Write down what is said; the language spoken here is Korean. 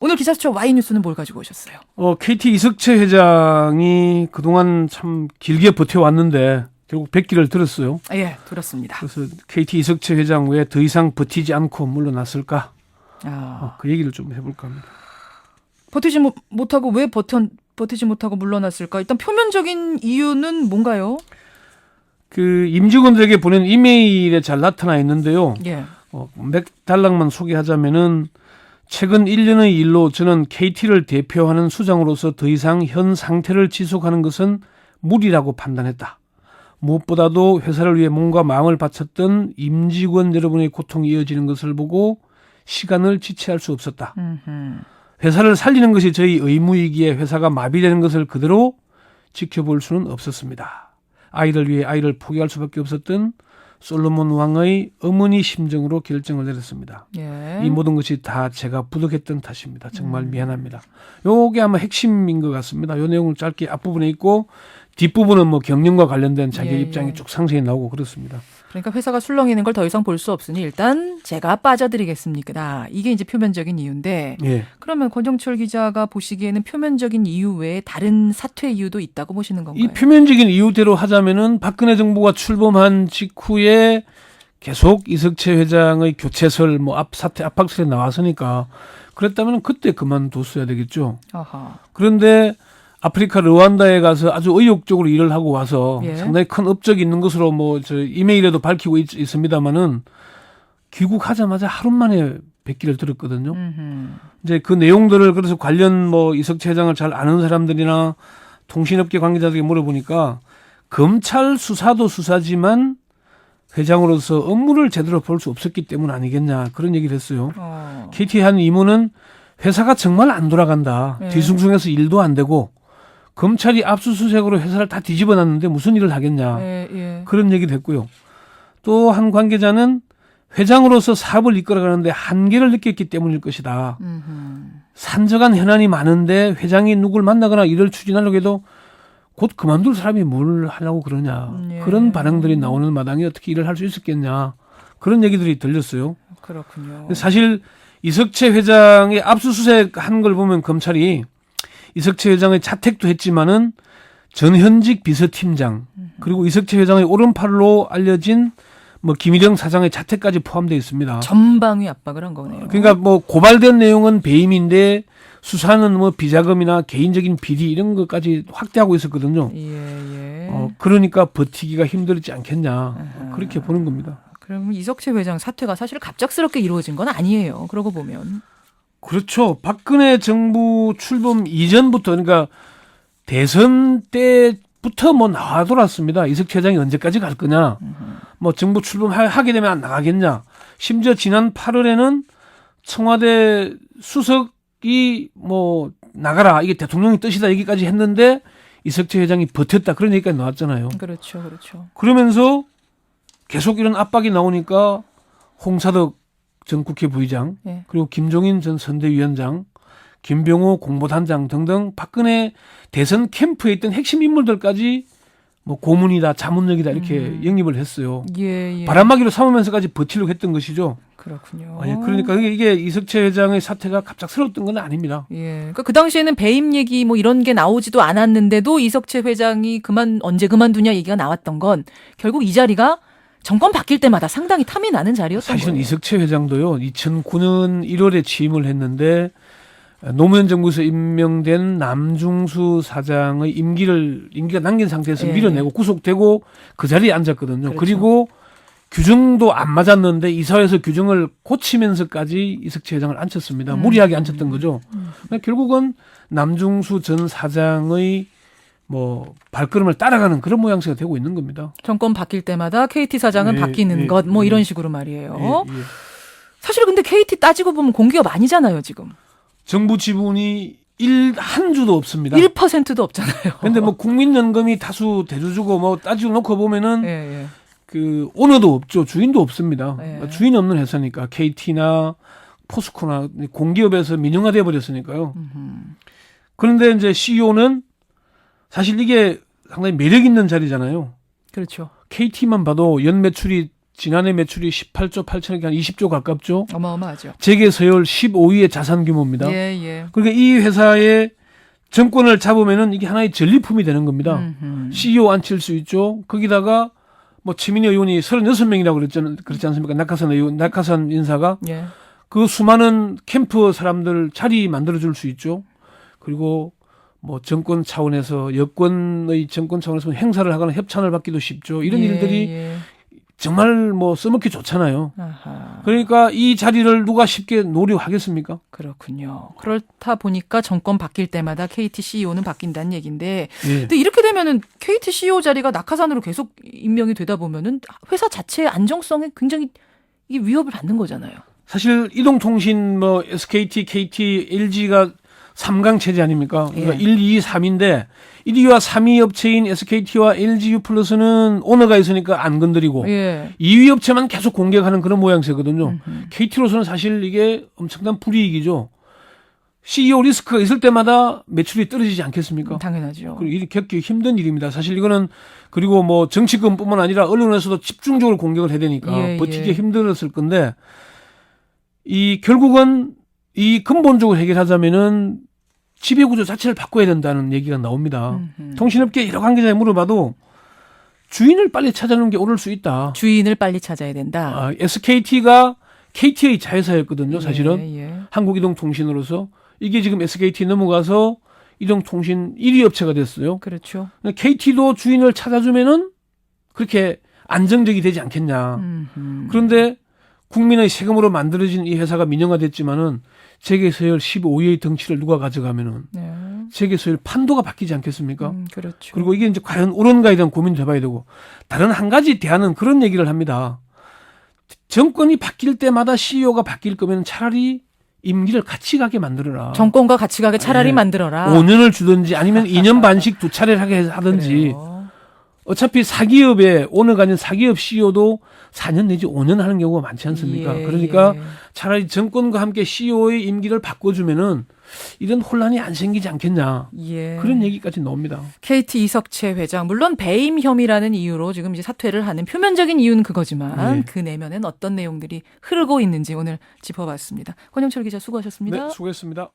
오늘 기사수첩 Y뉴스는 뭘 가지고 오셨어요? KT 이석채 회장이 그동안 참 길게 버텨왔는데 결국 100기를 들었어요. 예, 들었습니다. 그래서 KT 이석채 회장 왜 더 이상 버티지 않고 물러났을까? 그 얘기를 좀 해볼까 합니다. 버티지 못하고 왜 버티지 못하고 물러났을까? 일단 표면적인 이유는 뭔가요? 그 임직원들에게 보낸 이메일에 잘 나타나 있는데요. 예. 몇 달락만 소개하자면은 최근 1년의 일로 저는 KT를 대표하는 수장으로서 더 이상 현 상태를 지속하는 것은 무리라고 판단했다. 무엇보다도 회사를 위해 몸과 마음을 바쳤던 임직원 여러분의 고통이 이어지는 것을 보고 시간을 지체할 수 없었다. 회사를 살리는 것이 저희 의무이기에 회사가 마비되는 것을 그대로 지켜볼 수는 없었습니다. 아이를 위해 아이를 포기할 수밖에 없었던 솔로몬 왕의 어머니 심정으로 결정을 내렸습니다. 예. 이 모든 것이 다 제가 부족했던 탓입니다. 정말 미안합니다. 요게 아마 핵심인 것 같습니다. 요 내용을 짧게 앞부분에 있고 뒷부분은 뭐 경영과 관련된 자기 입장이 쭉 상세히 나오고 그렇습니다. 그러니까 회사가 술렁이는 걸 더 이상 볼 수 없으니 일단 제가 빠져드리겠습니다. 이게 이제 표면적인 이유인데 예. 그러면 권정철 기자가 보시기에는 표면적인 이유 외에 다른 사퇴 이유도 있다고 보시는 건가요? 이 표면적인 이유대로 하자면은 박근혜 정부가 출범한 직후에 계속 이석채 회장의 교체설, 사퇴 압박설이 나왔으니까 그랬다면 그때 그만뒀어야 되겠죠. 아하. 그런데 아프리카 르완다에 가서 아주 의욕적으로 일을 하고 와서 예. 상당히 큰 업적이 있는 것으로 저 이메일에도 밝히고 있습니다만은 귀국하자마자 하루 만에 100기를 들었거든요. 이제 그 내용들을 그래서 관련 이석채 회장을 잘 아는 사람들이나 통신업계 관계자들에게 물어보니까 검찰 수사도 수사지만 회장으로서 업무를 제대로 볼 수 없었기 때문 아니겠냐 그런 얘기를 했어요. KT의 한 임원은 회사가 정말 안 돌아간다. 예. 뒤숭숭해서 일도 안 되고 검찰이 압수수색으로 회사를 다 뒤집어 놨는데 무슨 일을 하겠냐. 예. 그런 얘기도 했고요. 또 한 관계자는 회장으로서 사업을 이끌어가는데 한계를 느꼈기 때문일 것이다. 산적한 현안이 많은데 회장이 누굴 만나거나 일을 추진하려고 해도 곧 그만둘 사람이 뭘 하려고 그러냐. 예. 그런 반응들이 나오는 마당에 어떻게 일을 할 수 있었겠냐. 그런 얘기들이 들렸어요. 그렇군요. 사실 이석채 회장의 압수수색한 걸 보면 검찰이 이석채 회장의 자택도 했지만은 전현직 비서팀장 그리고 이석채 회장의 오른팔로 알려진 김일영 사장의 자택까지 포함되어 있습니다. 전방위 압박을 한 거네요. 그러니까 고발된 내용은 배임인데 수사는 비자금이나 개인적인 비리 이런 것까지 확대하고 있었거든요. 예. 그러니까 버티기가 힘들지 않겠냐 그렇게 보는 겁니다. 그럼 이석채 회장 사퇴가 사실 갑작스럽게 이루어진 건 아니에요. 그러고 보면. 그렇죠. 박근혜 정부 출범 이전부터 그러니까 대선 때부터 나와돌았습니다. 이석채 회장이 언제까지 갈 거냐. 정부 출범하게 되면 안 나가겠냐. 심지어 지난 8월에는 청와대 수석이 나가라. 이게 대통령의 뜻이다 얘기까지 했는데 이석채 회장이 버텼다. 그런 얘기까지 나왔잖아요. 그렇죠. 그러면서 계속 이런 압박이 나오니까 홍사덕 전 국회 부의장 예. 그리고 김종인 전 선대위원장 김병호 공보단장 등등 박근혜 대선 캠프에 있던 핵심 인물들까지 고문이다 자문력이다 이렇게 영입을 했어요. 예. 바람막이로 삼으면서까지 버티려고 했던 것이죠. 그렇군요. 그러니까 이게 이석채 회장의 사태가 갑작스러웠던 건 아닙니다. 예. 그러니까 그 당시에는 배임 얘기 이런 게 나오지도 않았는데도 이석채 회장이 언제 그만두냐 얘기가 나왔던 건 결국 이 자리가 정권 바뀔 때마다 상당히 탐이 나는 자리였던 사실은 거예요. 이석채 회장도요. 2009년 1월에 취임을 했는데 노무현 정부에서 임명된 남중수 사장의 임기가 남긴 상태에서 밀어내고 구속되고 그 자리에 앉았거든요. 그렇죠. 그리고 규정도 안 맞았는데 이사회에서 규정을 고치면서까지 이석채 회장을 앉혔습니다. 무리하게 앉혔던 거죠. 그러니까 결국은 남중수 전 사장의 발걸음을 따라가는 그런 모양새가 되고 있는 겁니다. 정권 바뀔 때마다 KT 사장은 바뀌는 것 이런 식으로 말이에요. 예. 사실 근데 KT 따지고 보면 공기업 아니잖아요 지금. 정부 지분이 한 주도 없습니다. 1%도 없잖아요. 근데 국민연금이 다수 대주주고 따지고 놓고 보면은 예. 그 오너도 없죠. 주인도 없습니다. 예. 주인이 없는 회사니까 KT나 포스코나 공기업에서 민영화돼 버렸으니까요. 그런데 이제 CEO는 사실 이게 상당히 매력 있는 자리잖아요. 그렇죠. KT만 봐도 연 매출이 지난해 매출이 18조 8천억이 한 20조 가깝죠. 어마어마하죠. 재계 서열 15위의 자산 규모입니다. 예, 예. 그러니까 이 회사의 정권을 잡으면은 이게 하나의 전리품이 되는 겁니다. CEO 앉힐 수 있죠. 거기다가 뭐 최민희 의원이 36명이라고 그랬지 않습니까? 낙하산 인사가 예. 그 수많은 캠프 사람들 자리 만들어줄 수 있죠. 그리고 뭐 정권 차원에서 여권의 정권 차원에서 행사를 하거나 협찬을 받기도 쉽죠. 이런 예, 일들이 예. 정말 뭐 써먹기 좋잖아요. 아하. 그러니까 이 자리를 누가 쉽게 노려하겠습니까? 그렇군요. 그렇다 보니까 정권 바뀔 때마다 KT CEO는 바뀐다는 얘기인데, 예. 근데 이렇게 되면은 KT CEO 자리가 낙하산으로 계속 임명이 되다 보면은 회사 자체의 안정성에 굉장히 이게 위협을 받는 거잖아요. 사실 이동통신 뭐 SKT, KT, LG가 3강 체제 아닙니까? 그러니까 예. 1, 2, 3인데 1위와 3위 업체인 SKT와 LGU 플러스는 오너가 있으니까 안 건드리고 예. 2위 업체만 계속 공격하는 그런 모양새거든요. KT로서는 사실 이게 엄청난 불이익이죠. CEO 리스크가 있을 때마다 매출이 떨어지지 않겠습니까? 당연하죠. 그리고 일이 겪기 힘든 일입니다. 사실 이거는 그리고 뭐 정치권뿐만 아니라 언론에서도 집중적으로 공격을 해야 되니까 예, 버티기 예. 힘들었을 건데 이 결국은 이 근본적으로 해결하자면은 지배구조 자체를 바꿔야 된다는 얘기가 나옵니다. 통신업계 여러 관계자에 물어봐도 주인을 빨리 찾아내는 게 옳을 수 있다. 주인을 빨리 찾아야 된다. SKT가 KT의 자회사였거든요. 사실은 예, 예. 한국이동통신으로서 이게 지금 SKT 넘어가서 이동통신 1위 업체가 됐어요. 그렇죠. KT도 주인을 찾아주면은 그렇게 안정적이 되지 않겠냐. 그런데 국민의 세금으로 만들어진 이 회사가 민영화됐지만은 세계 서열 15위의 덩치를 누가 가져가면은 네. 세계 서열 판도가 바뀌지 않겠습니까? 그렇죠. 그리고 이게 이제 과연 옳은가에 대한 고민도 해봐야 되고 다른 한 가지 대안은 그런 얘기를 합니다. 정권이 바뀔 때마다 CEO가 바뀔 거면 차라리 임기를 같이 가게 만들어라. 정권과 같이 가게 차라리 예. 만들어라. 5년을 주든지 아니면 2년 반씩 2차례를 하게 하든지. 그래요. 어차피 사기업의 오너가 아닌 사기업 CEO도 4년 내지 5년 하는 경우가 많지 않습니까? 예, 그러니까 예. 차라리 정권과 함께 CEO의 임기를 바꿔주면은 이런 혼란이 안 생기지 않겠냐. 예. 그런 얘기까지 나옵니다. KT 이석채 회장 물론 배임 혐의라는 이유로 지금 이제 사퇴를 하는 표면적인 이유는 그거지만 네. 그 내면엔 어떤 내용들이 흐르고 있는지 오늘 짚어봤습니다. 권영철 기자 수고하셨습니다. 네, 수고했습니다.